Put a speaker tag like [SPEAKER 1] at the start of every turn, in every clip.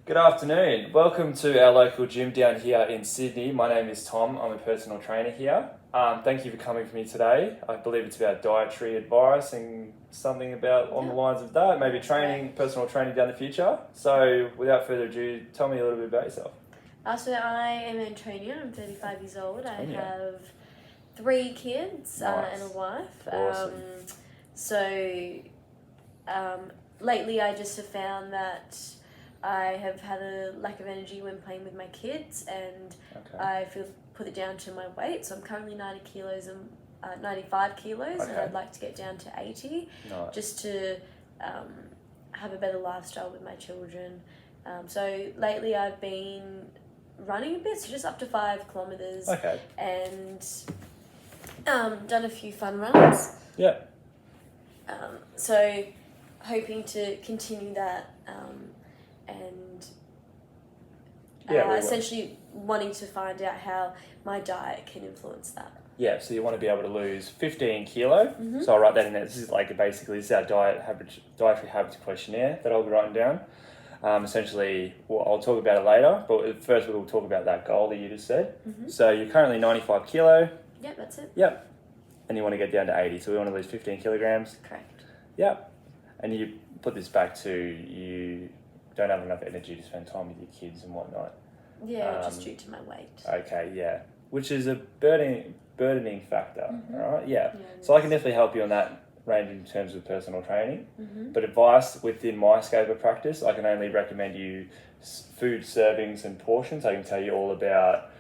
[SPEAKER 1] Good afternoon. Welcome to our local gym down here in Sydney. My name is Tom. I'm a personal trainer here. Thank you for coming for me today. I believe it's about dietary advice and something about on the lines of that, maybe training, personal training down the future. So without further ado, tell me a little bit about yourself.
[SPEAKER 2] So I am Antonia. I'm 35 years old. I have 3 kids and a wife.
[SPEAKER 1] Awesome.
[SPEAKER 2] Lately I just have found that I have had a lack of energy when playing with my kids, and I feel put it down to my weight. So I'm currently 95 kilos, and I'd like to get down to 80, just to have a better lifestyle with my children. So lately I've been running a bit, so just up to 5 kilometers, and done a few fun runs.
[SPEAKER 1] Yeah.
[SPEAKER 2] So hoping to continue that, and essentially wanting to find out how my diet can influence that.
[SPEAKER 1] Yeah, so you want to be able to lose 15 kilo. So I'll write that in there. This is this is our dietary habits questionnaire that I'll be writing down. Essentially, I'll talk about it later, but first we'll talk about that goal that you just said. So you're currently 95 kilo.
[SPEAKER 2] Yep, that's it.
[SPEAKER 1] Yep. And you want to get down to 80, so we want to lose 15 kilograms.
[SPEAKER 2] Correct.
[SPEAKER 1] Yep. And you put this back to you don't have enough energy to spend time with your kids and whatnot.
[SPEAKER 2] Yeah, just due to my weight.
[SPEAKER 1] Okay, yeah. Which is a burdening factor, right? Yeah. So I can definitely help you on that range in terms of personal training. But advice within my scope of practice, I can only recommend you food servings and portions. I can tell you all about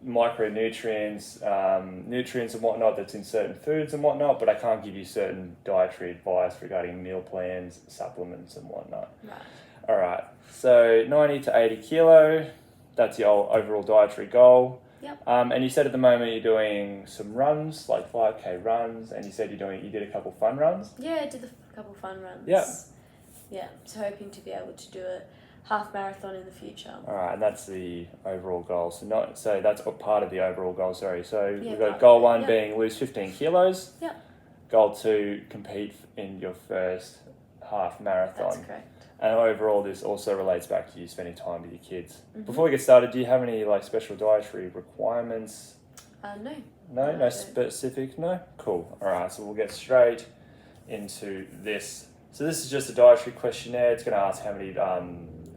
[SPEAKER 1] micronutrients, nutrients and whatnot that's in certain foods and whatnot, but I can't give you certain dietary advice regarding meal plans, supplements and whatnot.
[SPEAKER 2] Right.
[SPEAKER 1] All right, so 90 to 80 kilo, that's your overall dietary goal.
[SPEAKER 2] Yep.
[SPEAKER 1] And you said at the moment you're doing some runs, like 5K runs, and you said you did a couple fun runs.
[SPEAKER 2] Yeah, I did a couple fun runs.
[SPEAKER 1] Yep.
[SPEAKER 2] Yeah, so hoping to be able to do a half marathon in the future.
[SPEAKER 1] All right, and that's the overall goal. So that's a part of the overall goal. Sorry. So
[SPEAKER 2] Yeah,
[SPEAKER 1] we've got goal 1 being lose 15 kilos.
[SPEAKER 2] Yep.
[SPEAKER 1] Goal 2, compete in your first half marathon.
[SPEAKER 2] That's correct.
[SPEAKER 1] And overall, this also relates back to you spending time with your kids. Before we get started, do you have any special dietary requirements?
[SPEAKER 2] No.
[SPEAKER 1] No specific? No? Cool. All right, so we'll get straight into this. So this is just a dietary questionnaire. It's going to ask how many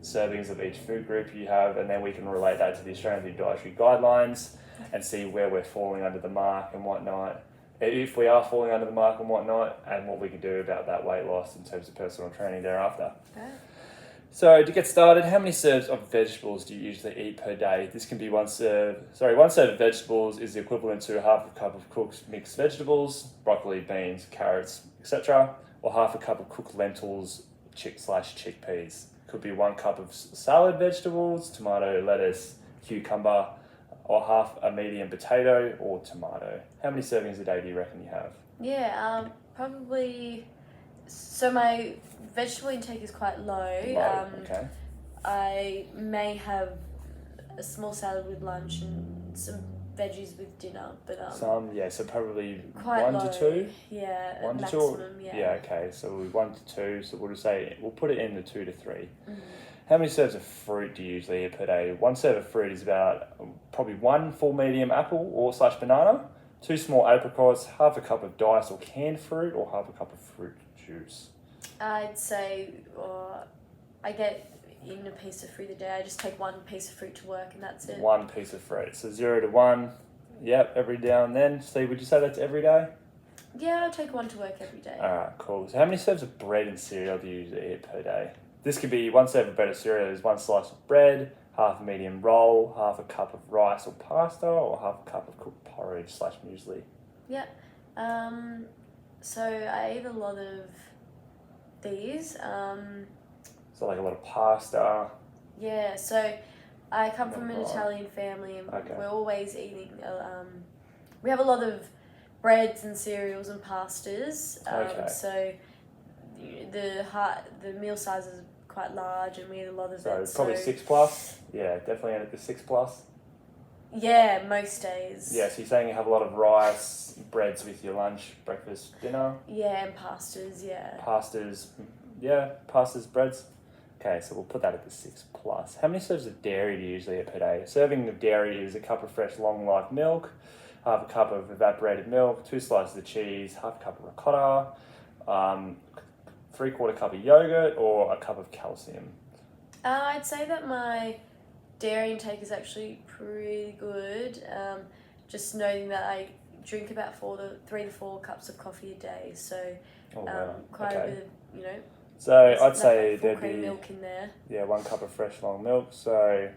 [SPEAKER 1] servings of each food group you have, and then we can relate that to the Australian Food Dietary Guidelines and see where we're falling under the mark and whatnot. If we are falling under the mark and whatnot, and what we can do about that weight loss in terms of personal training thereafter.
[SPEAKER 2] Okay.
[SPEAKER 1] So to get started, how many serves of vegetables do you usually eat per day? This can be one serve of vegetables is the equivalent to half a cup of cooked mixed vegetables, broccoli, beans, carrots, etc., or half a cup of cooked lentils, chickpeas. Could be 1 cup of salad vegetables, tomato, lettuce, cucumber, or half a medium potato or tomato. How many servings a day do you reckon you have?
[SPEAKER 2] Yeah, probably. So my vegetable intake is quite low.
[SPEAKER 1] Okay.
[SPEAKER 2] I may have a small salad with lunch and some veggies with dinner, but
[SPEAKER 1] so probably
[SPEAKER 2] quite
[SPEAKER 1] 1 to 2.
[SPEAKER 2] Yeah,
[SPEAKER 1] 1 to
[SPEAKER 2] maximum.
[SPEAKER 1] 2.
[SPEAKER 2] Yeah.
[SPEAKER 1] Okay. So 1 to 2. So we'll put it in the 2 to 3. How many serves of fruit do you usually eat per day? 1 serve of fruit is about probably 1 full medium apple or / banana, 2 small apricots, half a cup of diced or canned fruit, or half a cup of fruit juice.
[SPEAKER 2] I'd say I get in a piece of fruit a day. I just take 1 piece of fruit to work, and that's it.
[SPEAKER 1] 1 piece of fruit. So 0 to 1. Yep, every now and then. Steve, would you say that's every day?
[SPEAKER 2] Yeah, I'll take 1 to work every day.
[SPEAKER 1] All right, cool. So how many serves of bread and cereal do you usually eat per day? This could be 1 serve of bread or cereal is 1 slice of bread, half a medium roll, half a cup of rice or pasta, or half a cup of cooked porridge / muesli.
[SPEAKER 2] Yeah. So I eat a lot of these.
[SPEAKER 1] So like a lot of pasta.
[SPEAKER 2] Yeah, so I come from an Italian family, and
[SPEAKER 1] Okay.
[SPEAKER 2] we're always eating. We have a lot of breads and cereals and pastas. So the meal size is quite large, and we eat a lot of
[SPEAKER 1] So
[SPEAKER 2] it.
[SPEAKER 1] probably 6+. Yeah, definitely at the 6+.
[SPEAKER 2] Yeah, most days.
[SPEAKER 1] Yeah, so you're saying you have a lot of rice, breads with your lunch, breakfast, dinner?
[SPEAKER 2] Yeah, and pastas, yeah.
[SPEAKER 1] Pastas, breads. Okay, so we'll put that at the 6 plus. How many serves of dairy do you usually eat per day? A serving of dairy is a cup of fresh long life milk, half a cup of evaporated milk, 2 slices of cheese, half a cup of ricotta, 3/4 cup of yogurt, or a cup of calcium.
[SPEAKER 2] I'd say that my dairy intake is actually pretty good. Just noting that I drink about 3 to 4 cups of coffee a day, so quite a bit of,
[SPEAKER 1] So I'd say there'd
[SPEAKER 2] cream
[SPEAKER 1] be
[SPEAKER 2] milk in there.
[SPEAKER 1] Yeah, 1 cup of fresh long milk, so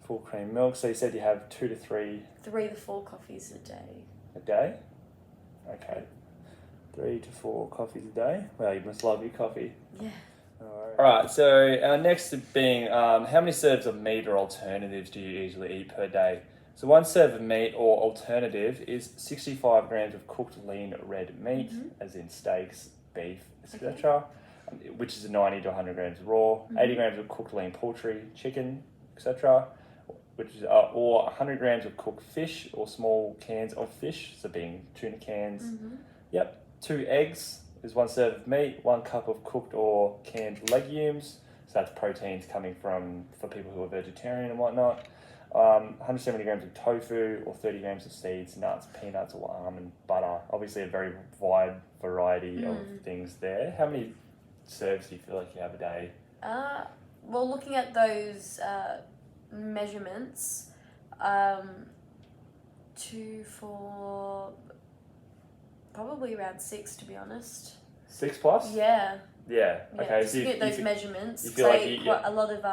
[SPEAKER 1] full cream milk. So you said you have 2 to 3
[SPEAKER 2] 3 to 4 coffees a day.
[SPEAKER 1] a day? Okay. 3 to 4 coffees a day. Well, you must love your coffee.
[SPEAKER 2] Yeah.
[SPEAKER 1] Alright, so our next being how many serves of meat or alternatives do you usually eat per day? So 1 serve of meat or alternative is 65 grams of cooked lean red meat, as in steaks, beef, etc., which is 90 to 100 grams raw, 80 grams of cooked lean poultry, chicken, etc., which is or 100 grams of cooked fish or small cans of fish, so being tuna cans. 2 eggs is 1 serve of meat, 1 cup of cooked or canned legumes, so that's proteins coming for people who are vegetarian and whatnot. 170 grams of tofu or 30 grams of seeds, nuts, peanuts, or almond butter. Obviously a very wide variety of things there. How many serves do you feel like you have a day?
[SPEAKER 2] Well, looking at those measurements, 2, 4, probably around 6, to be honest.
[SPEAKER 1] 6 plus?
[SPEAKER 2] Yeah.
[SPEAKER 1] Yeah. Okay.
[SPEAKER 2] Just looking at those measurements.
[SPEAKER 1] You feel like
[SPEAKER 2] quite a lot of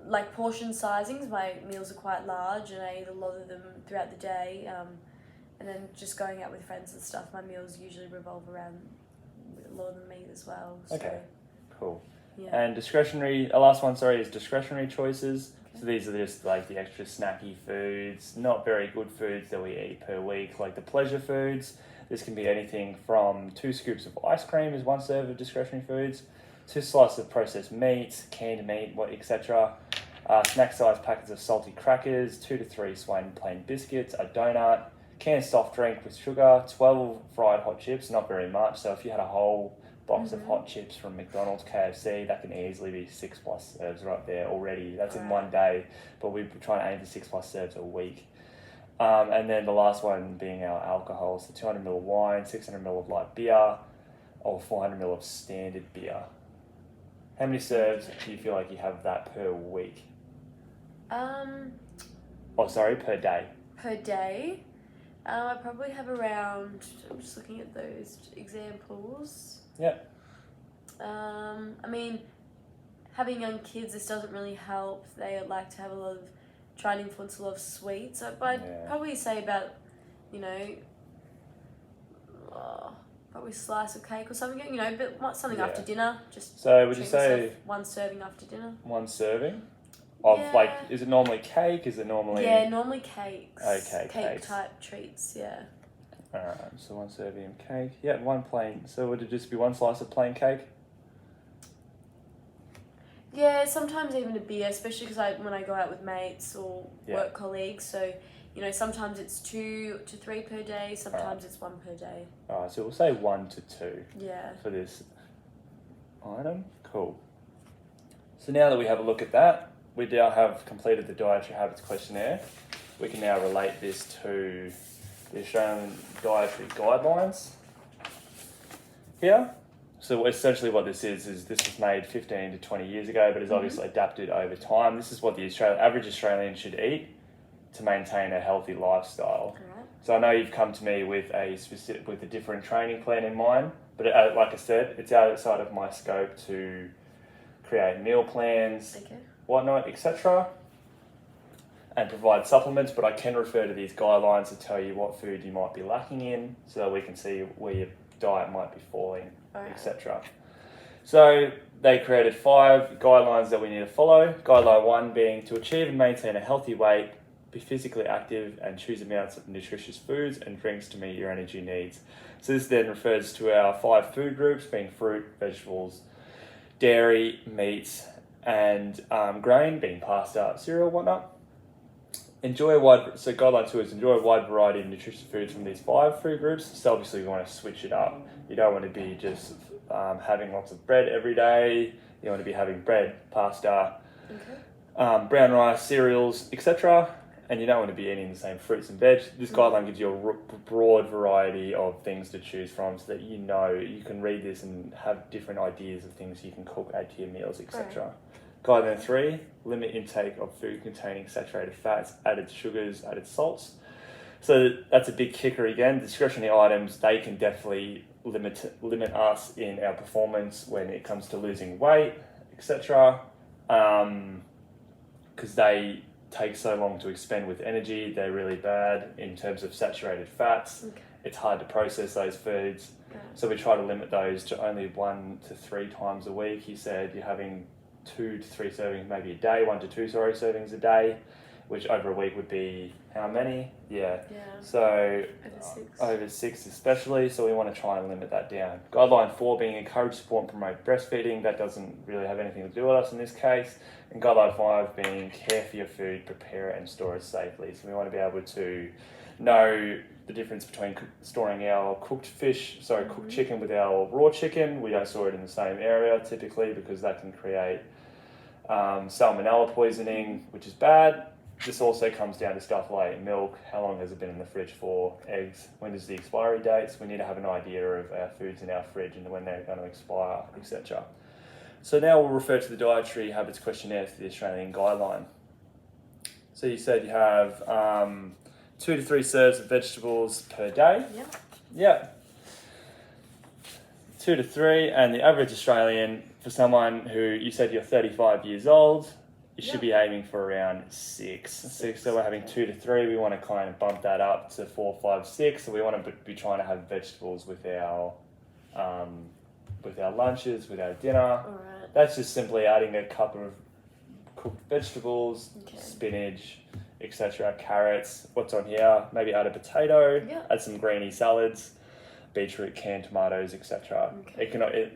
[SPEAKER 2] like portion sizings. My meals are quite large, and I eat a lot of them throughout the day. And then just going out with friends and stuff, my meals usually revolve around a lot of the meat as well. So,
[SPEAKER 1] okay. Cool.
[SPEAKER 2] Yeah.
[SPEAKER 1] And discretionary. The last one, sorry, is discretionary choices. Okay. So these are just like the extra snacky foods, not very good foods that we eat per week, like the pleasure foods. This can be anything from 2 scoops of ice cream is 1 serve of discretionary foods, 2 slices of processed meat, canned meat, etc. Snack size packets of salty crackers, 2 to 3 Swain plain biscuits, a donut, canned soft drink with sugar, 12 fried hot chips, not very much. So if you had a whole box of hot chips from McDonald's, KFC, that can easily be 6 plus serves right there already. That's in one day, but we're trying to aim for 6 plus serves a week. And then the last one being our alcohol, so 200 ml of wine, 600 ml of light beer, or 400 ml of standard beer. How many serves do you feel like you have that per week? Per day.
[SPEAKER 2] Per day? I probably have around, I'm just looking at those examples.
[SPEAKER 1] Yeah.
[SPEAKER 2] I mean, having young kids, this doesn't really help. They like to have try and influence a lot of sweets. But I'd probably say about, probably a slice of cake or something, but something after dinner.
[SPEAKER 1] So would you say
[SPEAKER 2] 1 serving after dinner?
[SPEAKER 1] 1 serving? Of is it normally cake? Is it normally...
[SPEAKER 2] Yeah, normally cakes.
[SPEAKER 1] Okay,
[SPEAKER 2] cake type treats, yeah.
[SPEAKER 1] Alright, so 1 serving of cake. Yeah, 1 plain. So would it just be 1 slice of plain cake?
[SPEAKER 2] Yeah, sometimes even a beer, especially because when I go out with mates or work colleagues. So, sometimes it's 2 to 3 per day, sometimes it's 1 per day.
[SPEAKER 1] Alright, so we'll say 1 to 2 for this item. Cool. So now that we have a look at that, we now have completed the dietary habits questionnaire. We can now relate this to the Australian dietary guidelines here. So essentially what this is this was made 15 to 20 years ago, but is obviously adapted over time. This is what the average Australian should eat to maintain a healthy lifestyle.
[SPEAKER 2] Right.
[SPEAKER 1] So I know you've come to me with a different training plan in mind, but like I said, it's outside of my scope to create meal plans, whatnot, etc., and provide supplements, but I can refer to these guidelines to tell you what food you might be lacking in so that we can see where your diet might be falling, etc. So they created 5 guidelines that we need to follow. Guideline 1 being to achieve and maintain a healthy weight, be physically active, and choose amounts of nutritious foods and drinks to meet your energy needs. So this then refers to our 5 food groups being fruit, vegetables, dairy, meat, and grain, being pasta, cereal, whatnot. So guideline 2 is enjoy a wide variety of nutritious foods from these 5 food groups. So obviously you want to switch it up. You don't want to be just having lots of bread every day. You want to be having bread, pasta,
[SPEAKER 2] Okay.
[SPEAKER 1] brown rice, cereals, etc. And you don't want to be eating the same fruits and veg. This guideline gives you a broad variety of things to choose from, so that you can read this and have different ideas of things you can cook, add to your meals, etc. Guideline 3, limit intake of food containing saturated fats, added sugars, added salts. So that's a big kicker again. Discretionary items, they can definitely limit us in our performance when it comes to losing weight, etc. Because they take so long to expend with energy. They're really bad in terms of saturated fats.
[SPEAKER 2] Okay.
[SPEAKER 1] It's hard to process those foods. So we try to limit those to only 1 to 3 times a week. You said you're having 2 to 3 servings maybe a day, 1 to 2 servings a day, which over a week would be how many? Yeah. So over 6 especially. So we want to try and limit that down. Guideline 4 being encourage, support and promote breastfeeding. That doesn't really have anything to do with us in this case. And guideline 5 being care for your food, prepare it and store it safely. So we want to be able to know the difference between storing our cooked chicken with our raw chicken. We don't store it in the same area typically, because that can create salmonella poisoning, which is bad. This also comes down to stuff like milk. How long has it been in the fridge for? Eggs. When is the expiry dates? We need to have an idea of our foods in our fridge and when they're going to expire, etc. So now we'll refer to the Dietary Habits Questionnaire for the Australian Guideline. So you said you have 2 to 3 serves of vegetables per day. Yeah. 2 to 3, and the average Australian, for someone who, you said you're 35 years old, you should be aiming for around 6. So we're having 2 to 3. We want to kind of bump that up to 4, 5, 6. So we want to be trying to have vegetables with our lunches, with our dinner. That's just simply adding a cup of cooked vegetables, spinach, etc., carrots. What's on here? Maybe add a potato, add some greeny salads, beetroot, canned tomatoes, etc.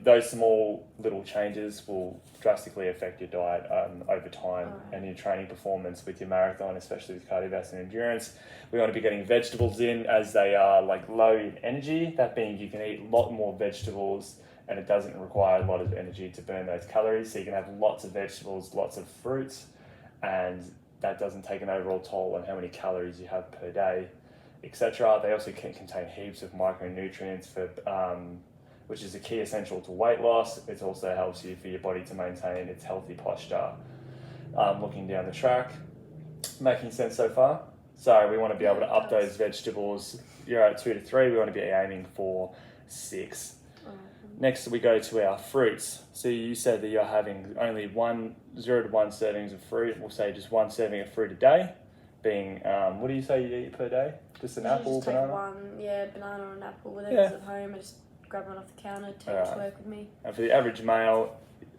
[SPEAKER 1] Those small little changes will drastically affect your diet over time and your training performance with your marathon, especially with cardiovascular endurance. We want to be getting vegetables in as they are like low in energy. That being, you can eat a lot more vegetables and it doesn't require a lot of energy to burn those calories. So you can have lots of vegetables, lots of fruits, and that doesn't take an overall toll on how many calories you have per day, etc. They also can contain heaps of micronutrients which is a key essential to weight loss. It also helps you for your body to maintain its healthy posture. Looking down the track, making sense so far? So we want to be able to up those vegetables. You're at 2 to 3, we want to be aiming for 6. Next, we go to our fruits. So you said that you're having only 0 to 1 servings of fruit. We'll say just 1 serving of fruit a day, being, what do you say you eat per day? Just an apple,
[SPEAKER 2] just
[SPEAKER 1] banana?
[SPEAKER 2] Take 1, banana or an apple, whatever's at home. I just grab one off the counter, take it to work with me.
[SPEAKER 1] And for the average male,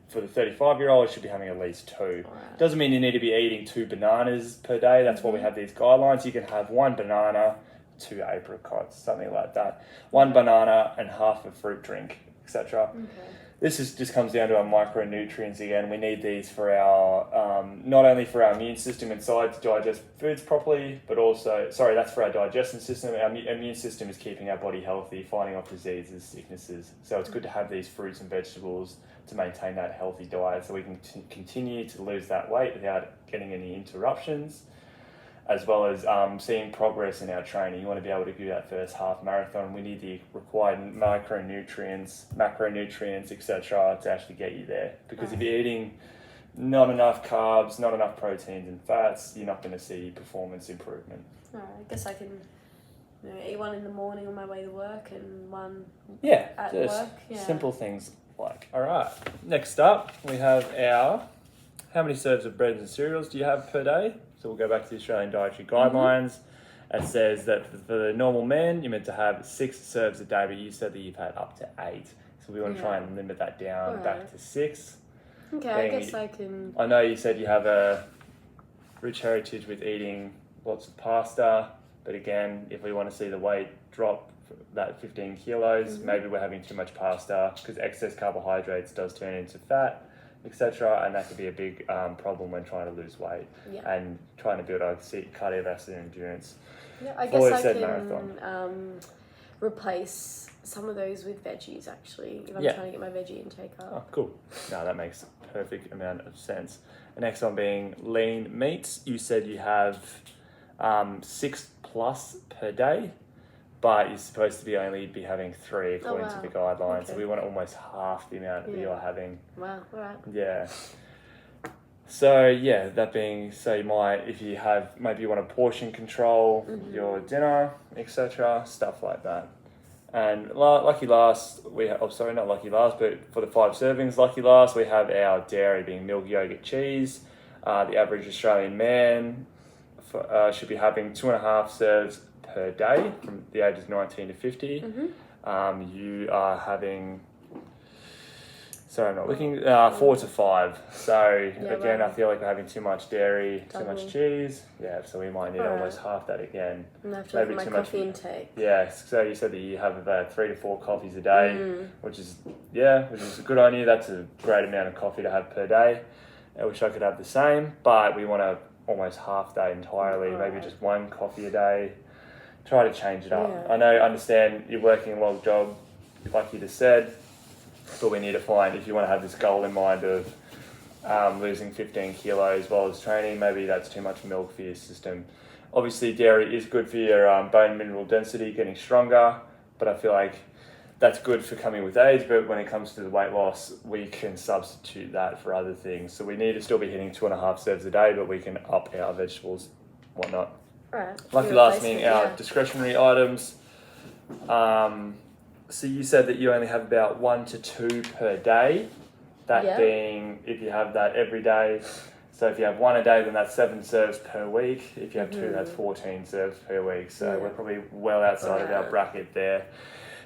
[SPEAKER 1] for the 35-year-old, you should be having at least 2. Doesn't mean you need to be eating 2 bananas per day. That's why we have these guidelines. You can have 1 banana, 2 apricots, something like that. 1 banana and half a fruit drink, etc. This just comes down to our micronutrients again. We need these for our, not only for our immune system inside to digest foods properly, but also, that's for our digestion system. Our immune system is keeping our body healthy, fighting off diseases, sicknesses. So it's good to have these fruits and vegetables to maintain that healthy diet so we can continue to lose that weight without getting any interruptions, as well as seeing progress in our training. You want to be able to do that first half marathon. We need the required macronutrients, etc. to actually get you there. Because if you're eating not enough carbs, not enough proteins and fats, you're not going to see performance improvement.
[SPEAKER 2] I guess I can eat 1 in the morning on my way to work and 1 at work.
[SPEAKER 1] Simple things like. All right, next up we have our, how many serves of breads and cereals do you have per day? So we'll go back to the Australian Dietary Guidelines. It says that for the normal man, you're meant to have 6 serves a day, but you said that you've had up to 8. So we want to try and limit that down back to 6.
[SPEAKER 2] Okay, I guess I can...
[SPEAKER 1] I know you said you have a rich heritage with eating lots of pasta, but again, if we want to see the weight drop that 15 kilos, maybe we're having too much pasta, because excess carbohydrates does turn into fat, etc., and that could be a big problem when trying to lose weight and trying to build our cardiovascular endurance.
[SPEAKER 2] I guess I can replace some of those with veggies, actually, if I'm trying to get my veggie intake up.
[SPEAKER 1] Oh, cool. No, that makes a perfect amount of sense. The next one being lean meats. You said you have 6+ per day, but you're supposed to only be having 3 according to the guidelines. So we want almost half the amount that you're having.
[SPEAKER 2] Wow, all right.
[SPEAKER 1] Yeah. So that being, so you might, if you have, maybe you want to portion control your dinner, etc., stuff like that. And lucky last, not lucky last, but for the 5 servings, lucky last, we have our dairy being milk, yogurt, cheese. The average Australian man should be having 2.5 serves per day from the ages 19 to 50. You are having, sorry, I'm not looking, 4 to 5. So again, I feel like we're having too much dairy, too much cheese. Yeah, so we might need almost half that again.
[SPEAKER 2] And I have to look at my coffee intake.
[SPEAKER 1] Yeah, so you said that you have about 3 to 4 coffees a day, which is good on you. That's a great amount of coffee to have per day. I wish I could have the same, but we want to almost half that entirely, maybe just 1 coffee a day. Try to change it up. I understand you're working a long job, like you just said, but we need to find, if you want to have this goal in mind of losing 15 kilos while it's training, maybe that's too much milk for your system. Obviously, dairy is good for your bone mineral density, getting stronger, but I feel like that's good for coming with age, but when it comes to the weight loss, we can substitute that for other things. So we need to still be hitting 2.5 serves a day, but we can up our vegetables, whatnot.
[SPEAKER 2] Right.
[SPEAKER 1] Lucky last meaning our discretionary items. So you said that you only have about 1 to 2 per day. That being, if you have that every day. So if you have 1 a day, then that's 7 serves per week. If you have 2, that's 14 serves per week. So we're probably well outside of our bracket there.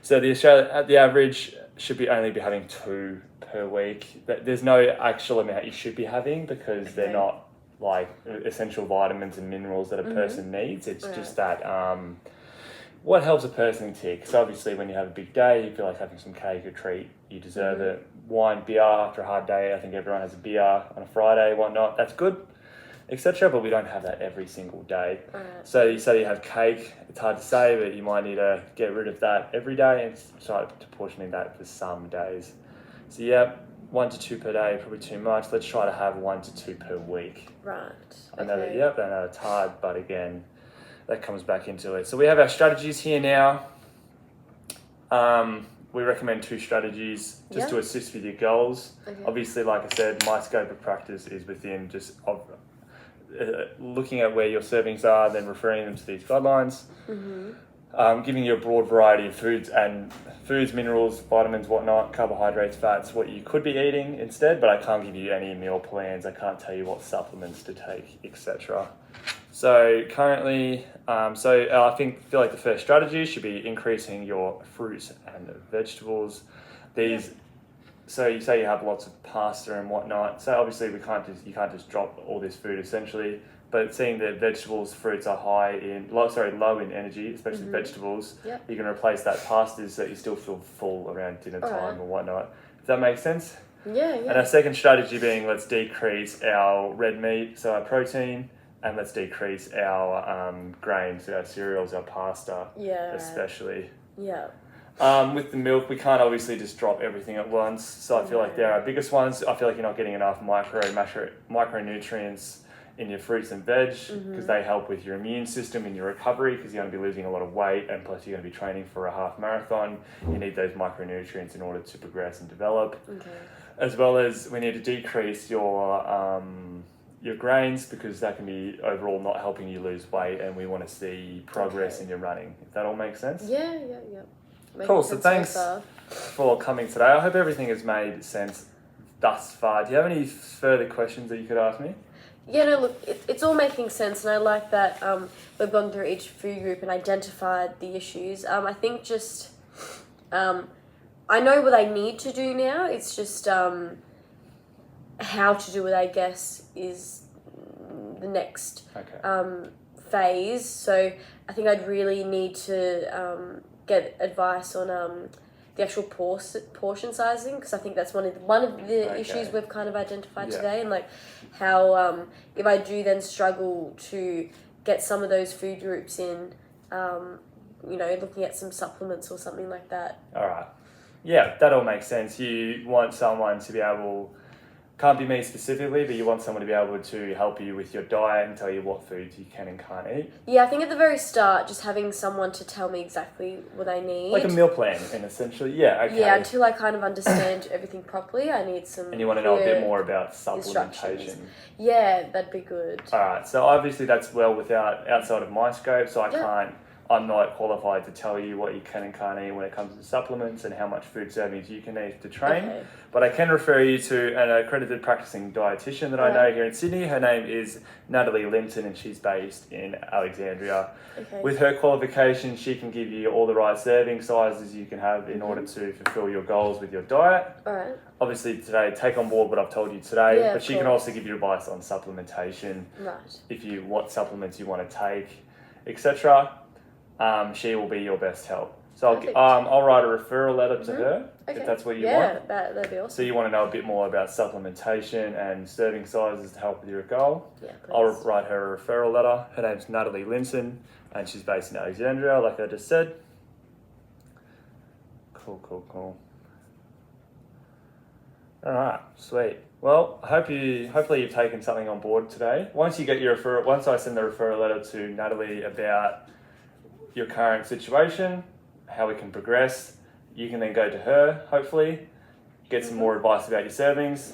[SPEAKER 1] So the average should only be having 2 per week. There's no actual amount you should be having because they're not like essential vitamins and minerals that a person needs. It's just that what helps a person tick. So obviously when you have a big day, you feel like having some cake or treat, you deserve it. Wine, beer after a hard day. I think everyone has a beer on a Friday, whatnot. That's good, etc. But we don't have that every single day. So you say you have cake. It's hard to say, but you might need to get rid of that every day and start proportioning that for some days. So 1 to 2 per day, probably too much. Let's try to have 1 to 2 per week.
[SPEAKER 2] Right.
[SPEAKER 1] I know that, I know it's hard, but again, that comes back into it. So we have our strategies here now. We recommend 2 strategies just to assist with your goals. Obviously, like I said, my scope of practice is within just looking at where your servings are, then referring them to these guidelines. Giving you a broad variety of foods, minerals, vitamins, whatnot, carbohydrates, fats, what you could be eating instead, but I can't give you any meal plans. I can't tell you what supplements to take, etc. So currently, I feel like the first strategy should be increasing your fruits and vegetables. So you say you have lots of pasta and whatnot. So obviously you can't just drop all this food essentially. But seeing that vegetables, fruits are low in energy, especially vegetables, you can replace that pastas so that you still feel full around dinner time or whatnot. Does that make sense?
[SPEAKER 2] Yeah.
[SPEAKER 1] And our second strategy being let's decrease our red meat, so our protein, and let's decrease our grains, our cereals, our pasta, especially.
[SPEAKER 2] Yeah.
[SPEAKER 1] With the milk, we can't obviously just drop everything at once. So I feel like they're our biggest ones. I feel like you're not getting enough micronutrients in your fruits and veg because they help with your immune system and your recovery because you're going to be losing a lot of weight and plus you're going to be training for a half marathon. You need those micronutrients in order to progress and develop. As well as we need to decrease your grains because that can be overall not helping you lose weight and we want to see progress in your running. If that all makes sense?
[SPEAKER 2] Yeah.
[SPEAKER 1] Cool, so thanks for coming today. I hope everything has made sense thus far. Do you have any further questions that you could ask me?
[SPEAKER 2] Yeah, no, look, it's all making sense, and I like that we've gone through each food group and identified the issues. I think just, I know what I need to do now, it's just how to do it, I guess, is the next phase. So I think I'd really need to get advice on the actual portion sizing because I think that's one of the issues we've kind of identified today, and like how if I do then struggle to get some of those food groups in, looking at some supplements or something like that.
[SPEAKER 1] All right. Yeah, that all makes sense. You want someone to be able, can't be me specifically, but you want someone to be able to help you with your diet and tell you what foods you can and can't eat.
[SPEAKER 2] Yeah, I think at the very start, just having someone to tell me exactly what I need.
[SPEAKER 1] Like a meal plan, in essentially. Yeah, okay.
[SPEAKER 2] Yeah, until I kind of understand everything properly, I need some.
[SPEAKER 1] And you want to know a bit more about supplementation.
[SPEAKER 2] Yeah, that'd be good.
[SPEAKER 1] All right, so obviously that's outside of my scope, so I'm not qualified to tell you what you can and can't eat when it comes to supplements and how much food servings you can eat to train.
[SPEAKER 2] Okay.
[SPEAKER 1] But I can refer you to an accredited practicing dietitian that I know here in Sydney. Her name is Natalie Linton and she's based in Alexandria.
[SPEAKER 2] Okay.
[SPEAKER 1] With her qualifications, she can give you all the right serving sizes you can have in order to fulfill your goals with your diet.
[SPEAKER 2] All right.
[SPEAKER 1] Obviously today, take on board what I've told you today,
[SPEAKER 2] Yeah,
[SPEAKER 1] but she can also give you advice on supplementation,
[SPEAKER 2] right?
[SPEAKER 1] what supplements you want to take, etc. She will be your best help. So I'll write a referral letter to her if that's what you want.
[SPEAKER 2] Yeah, that'd be awesome.
[SPEAKER 1] So you want to know a bit more about supplementation and serving sizes to help with your goal.
[SPEAKER 2] Yeah, please.
[SPEAKER 1] I'll write her a referral letter. Her name's Natalie Linton and she's based in Alexandria, like I just said. Cool. All right, sweet. Well, hopefully you've taken something on board today. Once you get your once I send the referral letter to Natalie about your current situation, how we can progress, you can then go to her, hopefully, get some more advice about your servings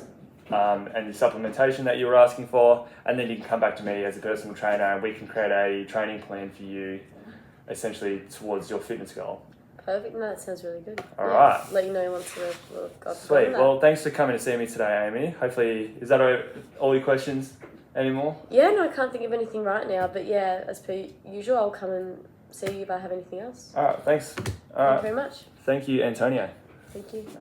[SPEAKER 1] and your supplementation that you were asking for, and then you can come back to me as a personal trainer and we can create a training plan for you, essentially towards your fitness goal.
[SPEAKER 2] Perfect. No, that sounds really good.
[SPEAKER 1] All right.
[SPEAKER 2] Let you know once we've got
[SPEAKER 1] Sweet. Well, thanks for coming to see me today, Amy. Hopefully, is that all your questions anymore?
[SPEAKER 2] Yeah, no, I can't think of anything right now, but yeah, as per usual, I'll come and see you if I have anything else.
[SPEAKER 1] All right, thanks.
[SPEAKER 2] Thank you very much.
[SPEAKER 1] Thank you, Antonio.
[SPEAKER 2] Thank you.